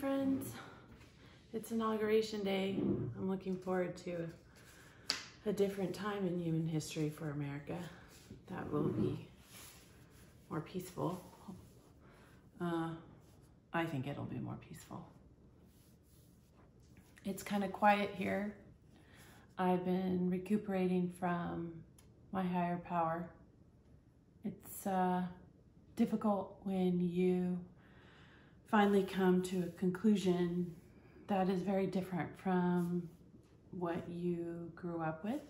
friends. It's Inauguration Day. I'm looking forward to a different time in human history for America that will be more peaceful. I think it'll be more peaceful. It's kind of quiet here. I've been recuperating from my higher power. It's difficult when you finally come to a conclusion that is very different from what you grew up with.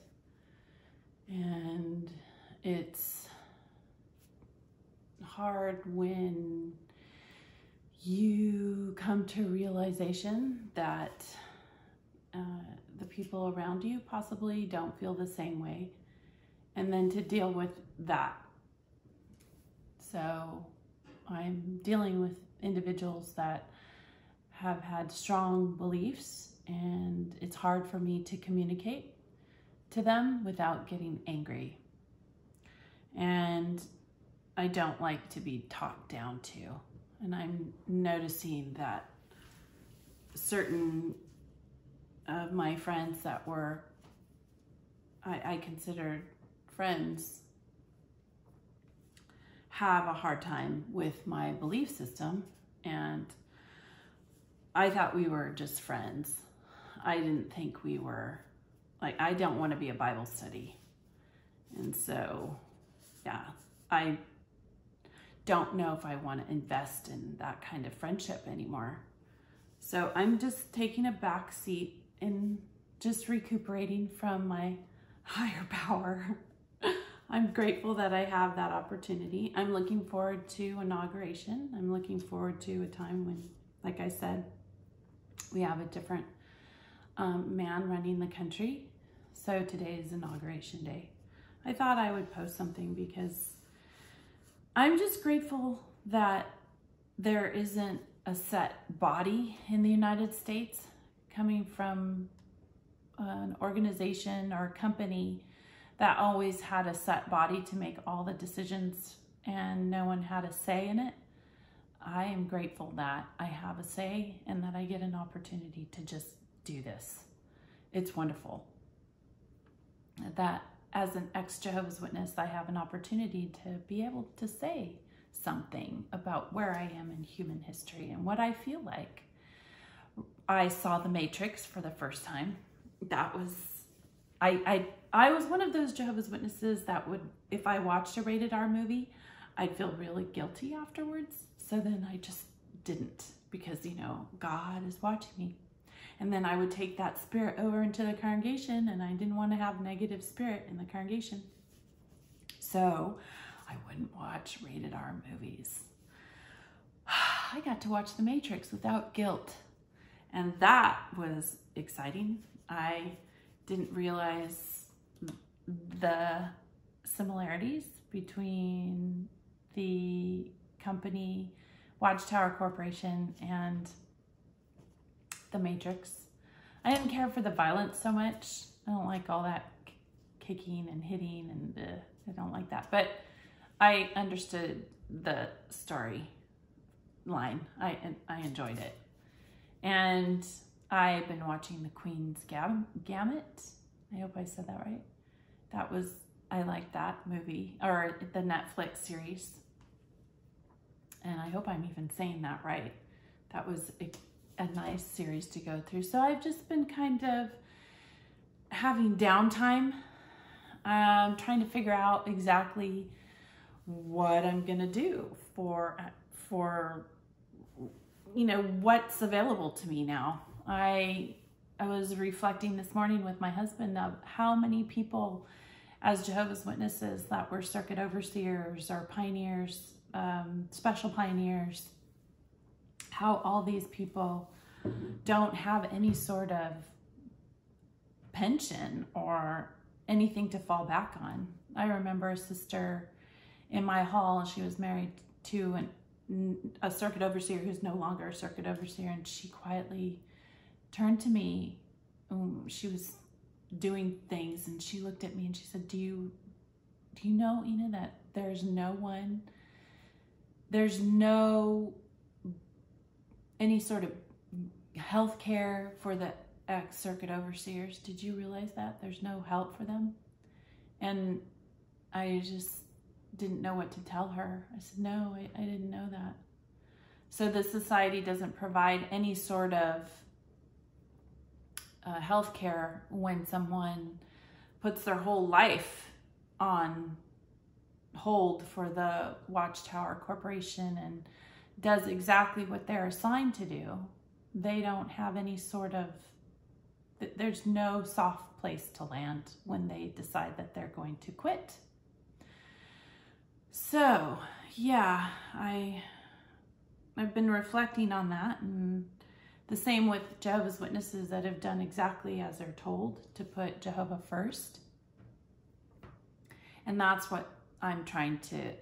And it's hard when you come to realization that the people around you possibly don't feel the same way, and then to deal with that. So I'm dealing with individuals that have had strong beliefs, and it's hard for me to communicate to them without getting angry. And I don't like to be talked down to. And I'm noticing that certain of my friends that were, I considered friends, have a hard time with my belief system. And I thought we were just friends. I didn't think we were, like, I don't want to be a Bible study. And so, yeah, I don't know if I want to invest in that kind of friendship anymore. So I'm just taking a back seat and just recuperating from my higher power. I'm grateful that I have that opportunity. I'm looking forward to inauguration. I'm looking forward to a time when, like I said, we have a different man running the country. So today is Inauguration Day. I thought I would post something because I'm just grateful that there isn't a set body in the United States coming from an organization or company that always had a set body to make all the decisions and no one had a say in it. I am grateful that I have a say and that I get an opportunity to just do this. It's wonderful that as an ex-Jehovah's Witness, I have an opportunity to be able to say something about where I am in human history and what I feel like. I saw The Matrix for the first time. That was, I was one of those Jehovah's Witnesses that would, if I watched a rated R movie, I'd feel really guilty afterwards. So then I just didn't, because, you know, God is watching me. And then I would take that spirit over into the congregation, and I didn't want to have negative spirit in the congregation. So I wouldn't watch rated R movies. I got to watch The Matrix without guilt. And that was exciting. I didn't realize the similarities between the company Watchtower Corporation and The Matrix. I didn't care for the violence so much. I don't like all that kicking and hitting, and I don't like that. But I understood the story line. I enjoyed it. And I've been watching The Queen's Gambit. I hope I said that right. I liked that movie, or the Netflix series. And I hope I'm even saying that right. That was a nice series to go through. So I've just been kind of having downtime. Trying to figure out exactly what I'm gonna do for you know, what's available to me now. I was reflecting this morning with my husband of how many people as Jehovah's Witnesses that were circuit overseers or pioneers, special pioneers, how all these people don't have any sort of pension or anything to fall back on. I remember a sister in my hall, she was married to a circuit overseer who's no longer a circuit overseer, and she quietly turned to me. She was doing things, and she looked at me and she said, do you know, Ina, that there's no any sort of health care for the ex-circuit overseers. Did you realize that? There's no help for them. And I just didn't know what to tell her. I said, no, I didn't know that. So the society doesn't provide any sort of health care when someone puts their whole life on hold for the Watchtower Corporation and does exactly what they're assigned to do. They don't have any sort of, there's no soft place to land when they decide that they're going to quit. So, yeah, I've been reflecting on that, and the same with Jehovah's Witnesses that have done exactly as they're told, to put Jehovah first. And that's what I'm trying to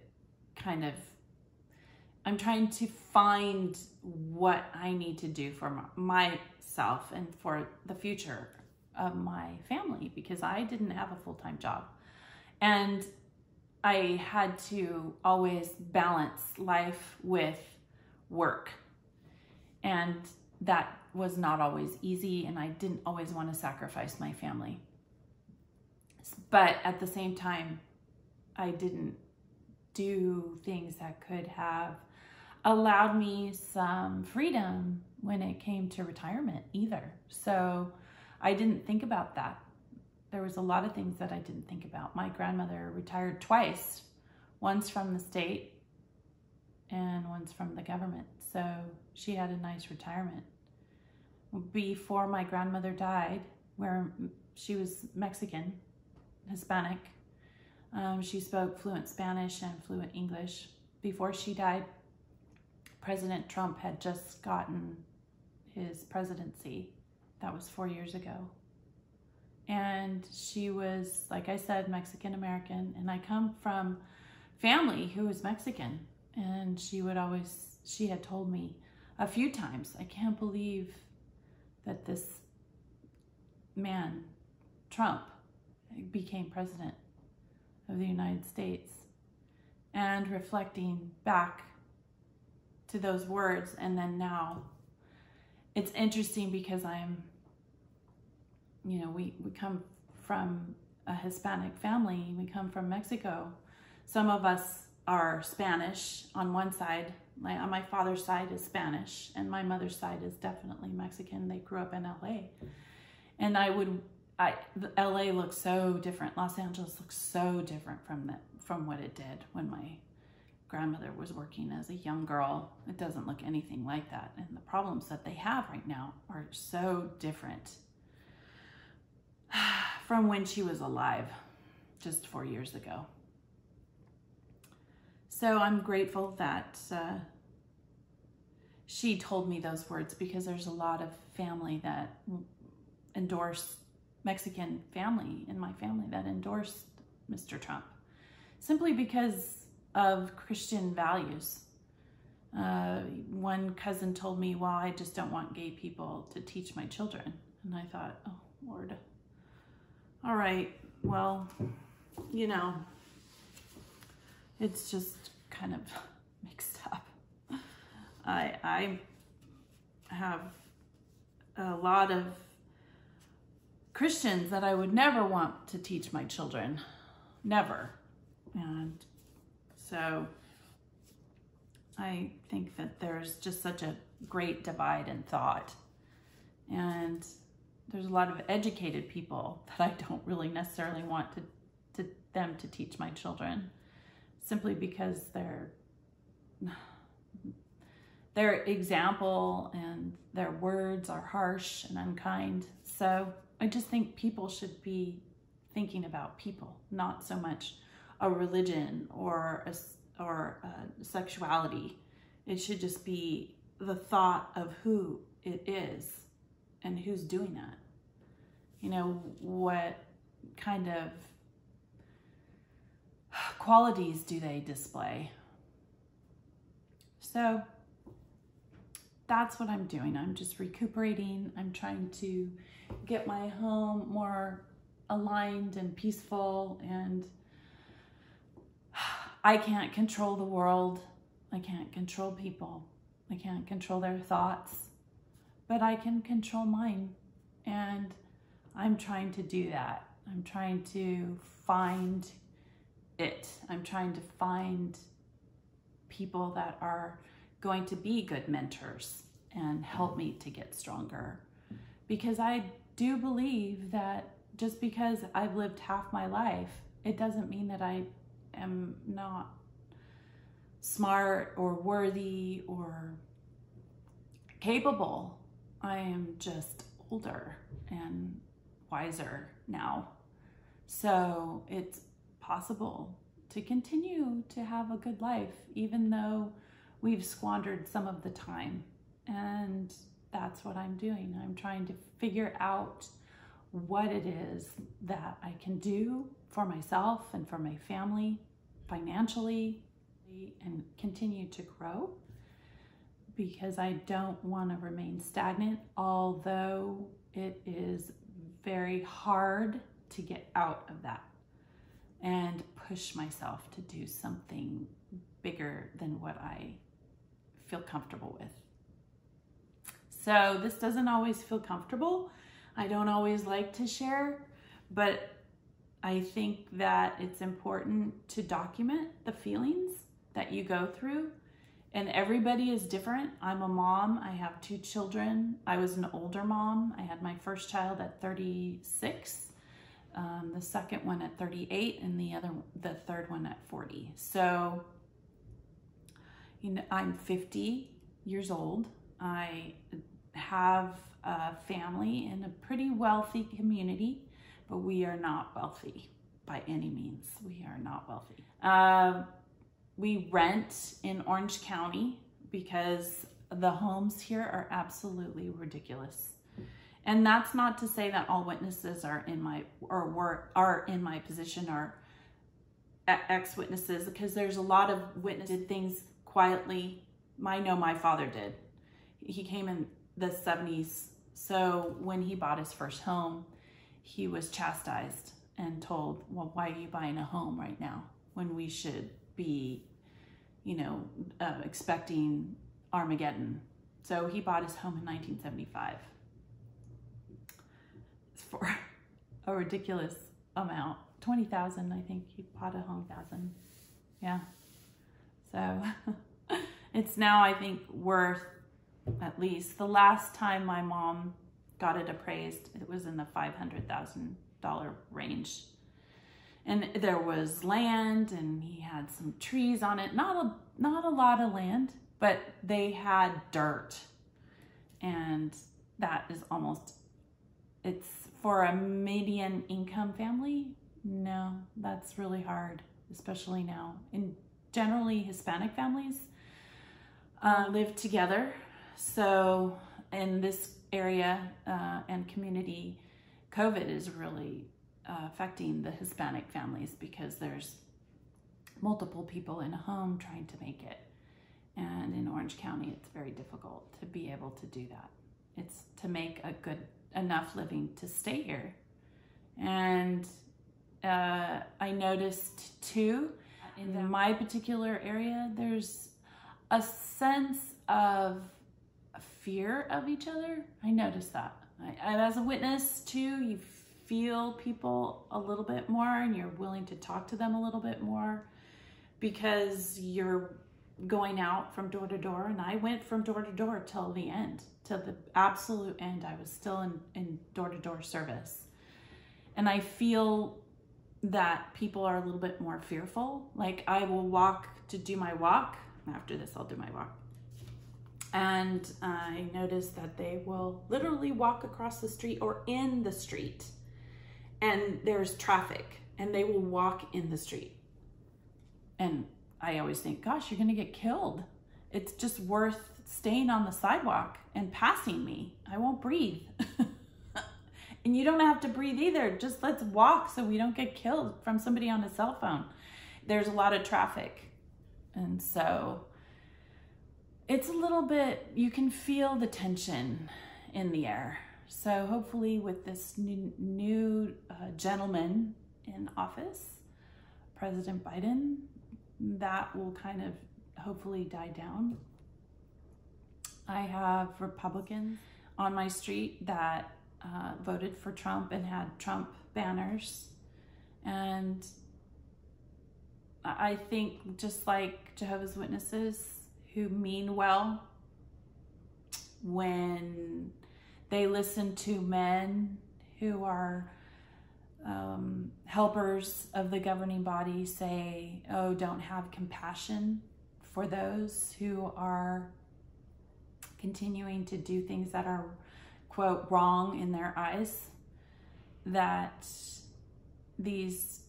I'm trying to find what I need to do for myself and for the future of my family, because I didn't have a full-time job. And I had to always balance life with work. And that was not always easy, and I didn't always want to sacrifice my family. But at the same time, I didn't do things that could have allowed me some freedom when it came to retirement either. So I didn't think about that. There was a lot of things that I didn't think about. My grandmother retired twice, once from the state and once from the government. So she had a nice retirement. Before my grandmother died, where she was Mexican, Hispanic, she spoke fluent Spanish and fluent English. Before she died, President Trump had just gotten his presidency. That was 4 years ago. And she was, like I said, Mexican-American, and I come from family who was Mexican. And she had told me a few times, I can't believe that this man, Trump, became president of the United States. And reflecting back to those words, and then now, it's interesting because we come from a Hispanic family. We come from Mexico. Some of us are Spanish on one side. On my father's side is Spanish, and my mother's side is definitely Mexican. They grew up in LA. And LA looks so different. Los Angeles looks so different from what it did when my grandmother was working as a young girl. It doesn't look anything like that. And the problems that they have right now are so different from when she was alive just 4 years ago. So I'm grateful that she told me those words, because there's a lot of family that endorse, Mexican family in my family that endorsed Mr. Trump simply because of Christian values. One cousin told me, well, I just don't want gay people to teach my children. And I thought, oh, Lord. All right, well, it's just kind of mixed up. I have a lot of Christians that I would never want to teach my children. Never. And so I think that there's just such a great divide in thought. And there's a lot of educated people that I don't really necessarily want them to teach my children, simply because their example and their words are harsh and unkind. So I just think people should be thinking about people, not so much a religion or a sexuality. It should just be the thought of who it is and who's doing that. What kind of qualities do they display? So that's what I'm doing. I'm just recuperating. I'm trying to get my home more aligned and peaceful, and I can't control the world. I can't control people. I can't control their thoughts, but I can control mine. And I'm trying to do that. I'm trying to find it. I'm trying to find people that are going to be good mentors and help me to get stronger. Because I do believe that just because I've lived half my life, it doesn't mean that I am not smart or worthy or capable. I am just older and wiser now. So it's possible to continue to have a good life, even though we've squandered some of the time. And that's what I'm doing. I'm trying to figure out what it is that I can do for myself and for my family financially and continue to grow, because I don't want to remain stagnant, although it is very hard to get out of that and push myself to do something bigger than what I feel comfortable with. So this doesn't always feel comfortable. I don't always like to share, but I think that it's important to document the feelings that you go through. And everybody is different. I'm a mom. I have 2 children. I was an older mom. I had my first child at 36, the second one at 38, and the third one at 40. So, you know, I'm 50 years old. I have a family in a pretty wealthy community, but we are not wealthy by any means. We are not wealthy. We rent in Orange County because the homes here are absolutely ridiculous. And that's not to say that all witnesses are in my position, or ex-witnesses, because there's a lot of witnesses did things quietly. I know my father did. He came in the 70s. So when he bought his first home, he was chastised and told, well, why are you buying a home right now when we should be, you know, expecting Armageddon? So he bought his home in 1975 for a ridiculous amount. $20,000, I think he bought a home, $1,000. Yeah. So it's now, I think, worth, at least the last time my mom got it appraised, it was in the $500,000 range. And there was land, and he had some trees on it. Not a lot of land, but they had dirt. And that is almost, it's for a median income family. No, that's really hard, especially now. And generally Hispanic families live together. So in this area and community, COVID is really affecting the Hispanic families, because there's multiple people in a home trying to make it. And in Orange County, it's very difficult to be able to do that. It's to make a good enough living to stay here. And I noticed too, in my particular area, there's a sense of fear of each other. I noticed that. As a witness too, you feel people a little bit more, and you're willing to talk to them a little bit more, because you're going out from door to door. And I went from door to door till the end, till the absolute end. I was still in door-to-door service. And I feel that people are a little bit more fearful. Like, I will walk to do my walk. After this, I'll do my walk. And I noticed that they will literally walk across the street or in the street, and there's traffic, and they will walk in the street. And I always think, gosh, you're gonna get killed. It's just worth staying on the sidewalk and passing me. I won't breathe. And you don't have to breathe either. Just let's walk so we don't get killed from somebody on a cell phone. There's a lot of traffic. And so it's a little bit, you can feel the tension in the air. So hopefully with this new gentleman in office, President Biden, that will kind of hopefully die down. I have Republicans on my street that voted for Trump and had Trump banners. And I think just like Jehovah's Witnesses who mean well, when they listen to men who are helpers of the governing body say, oh, don't have compassion for those who are continuing to do things that are, quote, wrong in their eyes, that these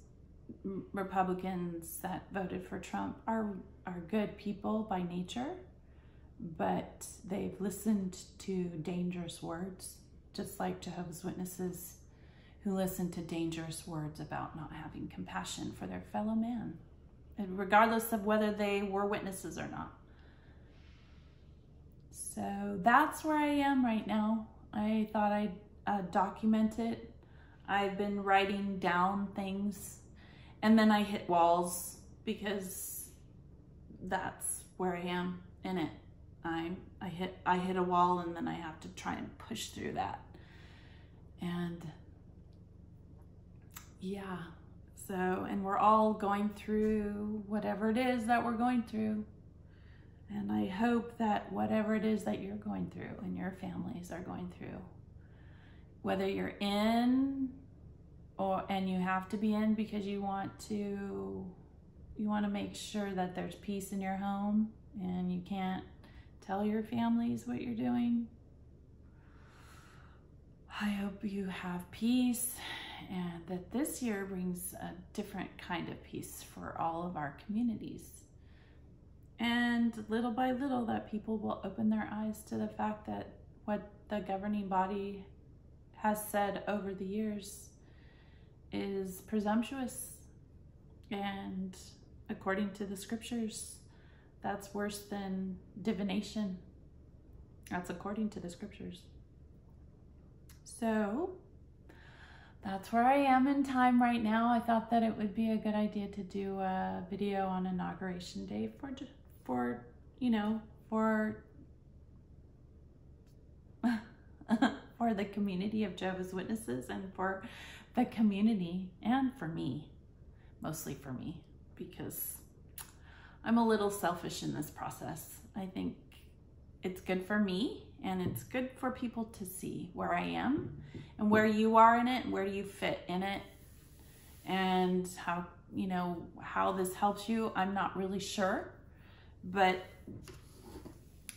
Republicans that voted for Trump are good people by nature, but they've listened to dangerous words, just like Jehovah's Witnesses who listen to dangerous words about not having compassion for their fellow man, and regardless of whether they were witnesses or not. So that's where I am right now. I thought I'd document it. I've been writing down things, and then I hit walls because that's where I am in it. I hit a wall, and then I have to try and push through that. And yeah, so, and we're all going through whatever it is that we're going through. And I hope that whatever it is that you're going through and your families are going through, whether you're in and you have to be in because you want to make sure that there's peace in your home and you can't tell your families what you're doing. I hope you have peace, and that this year brings a different kind of peace for all of our communities. And little by little, that people will open their eyes to the fact that what the governing body has said over the years is presumptuous. And according to the scriptures, that's worse than divination. That's according to the scriptures. So that's where I am in time right now. I thought that it would be a good idea to do a video on Inauguration Day for the community of Jehovah's Witnesses, and for the community, and for me, mostly for me, because I'm a little selfish in this process. I think it's good for me, and it's good for people to see where I am and where you are in it, and where do you fit in it, and how this helps you. I'm not really sure, but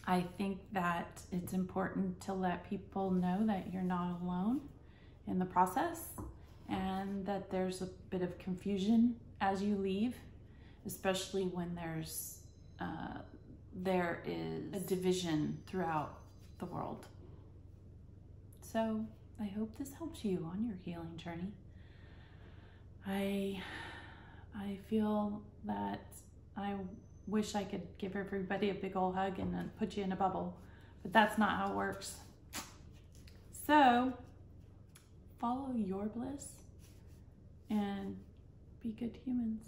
I think that it's important to let people know that you're not alone in the process, and that there's a bit of confusion as you leave, especially when there is a division throughout the world. So I hope this helps you on your healing journey. I feel that I wish I could give everybody a big old hug and then put you in a bubble, but that's not how it works. So follow your bliss and be good humans.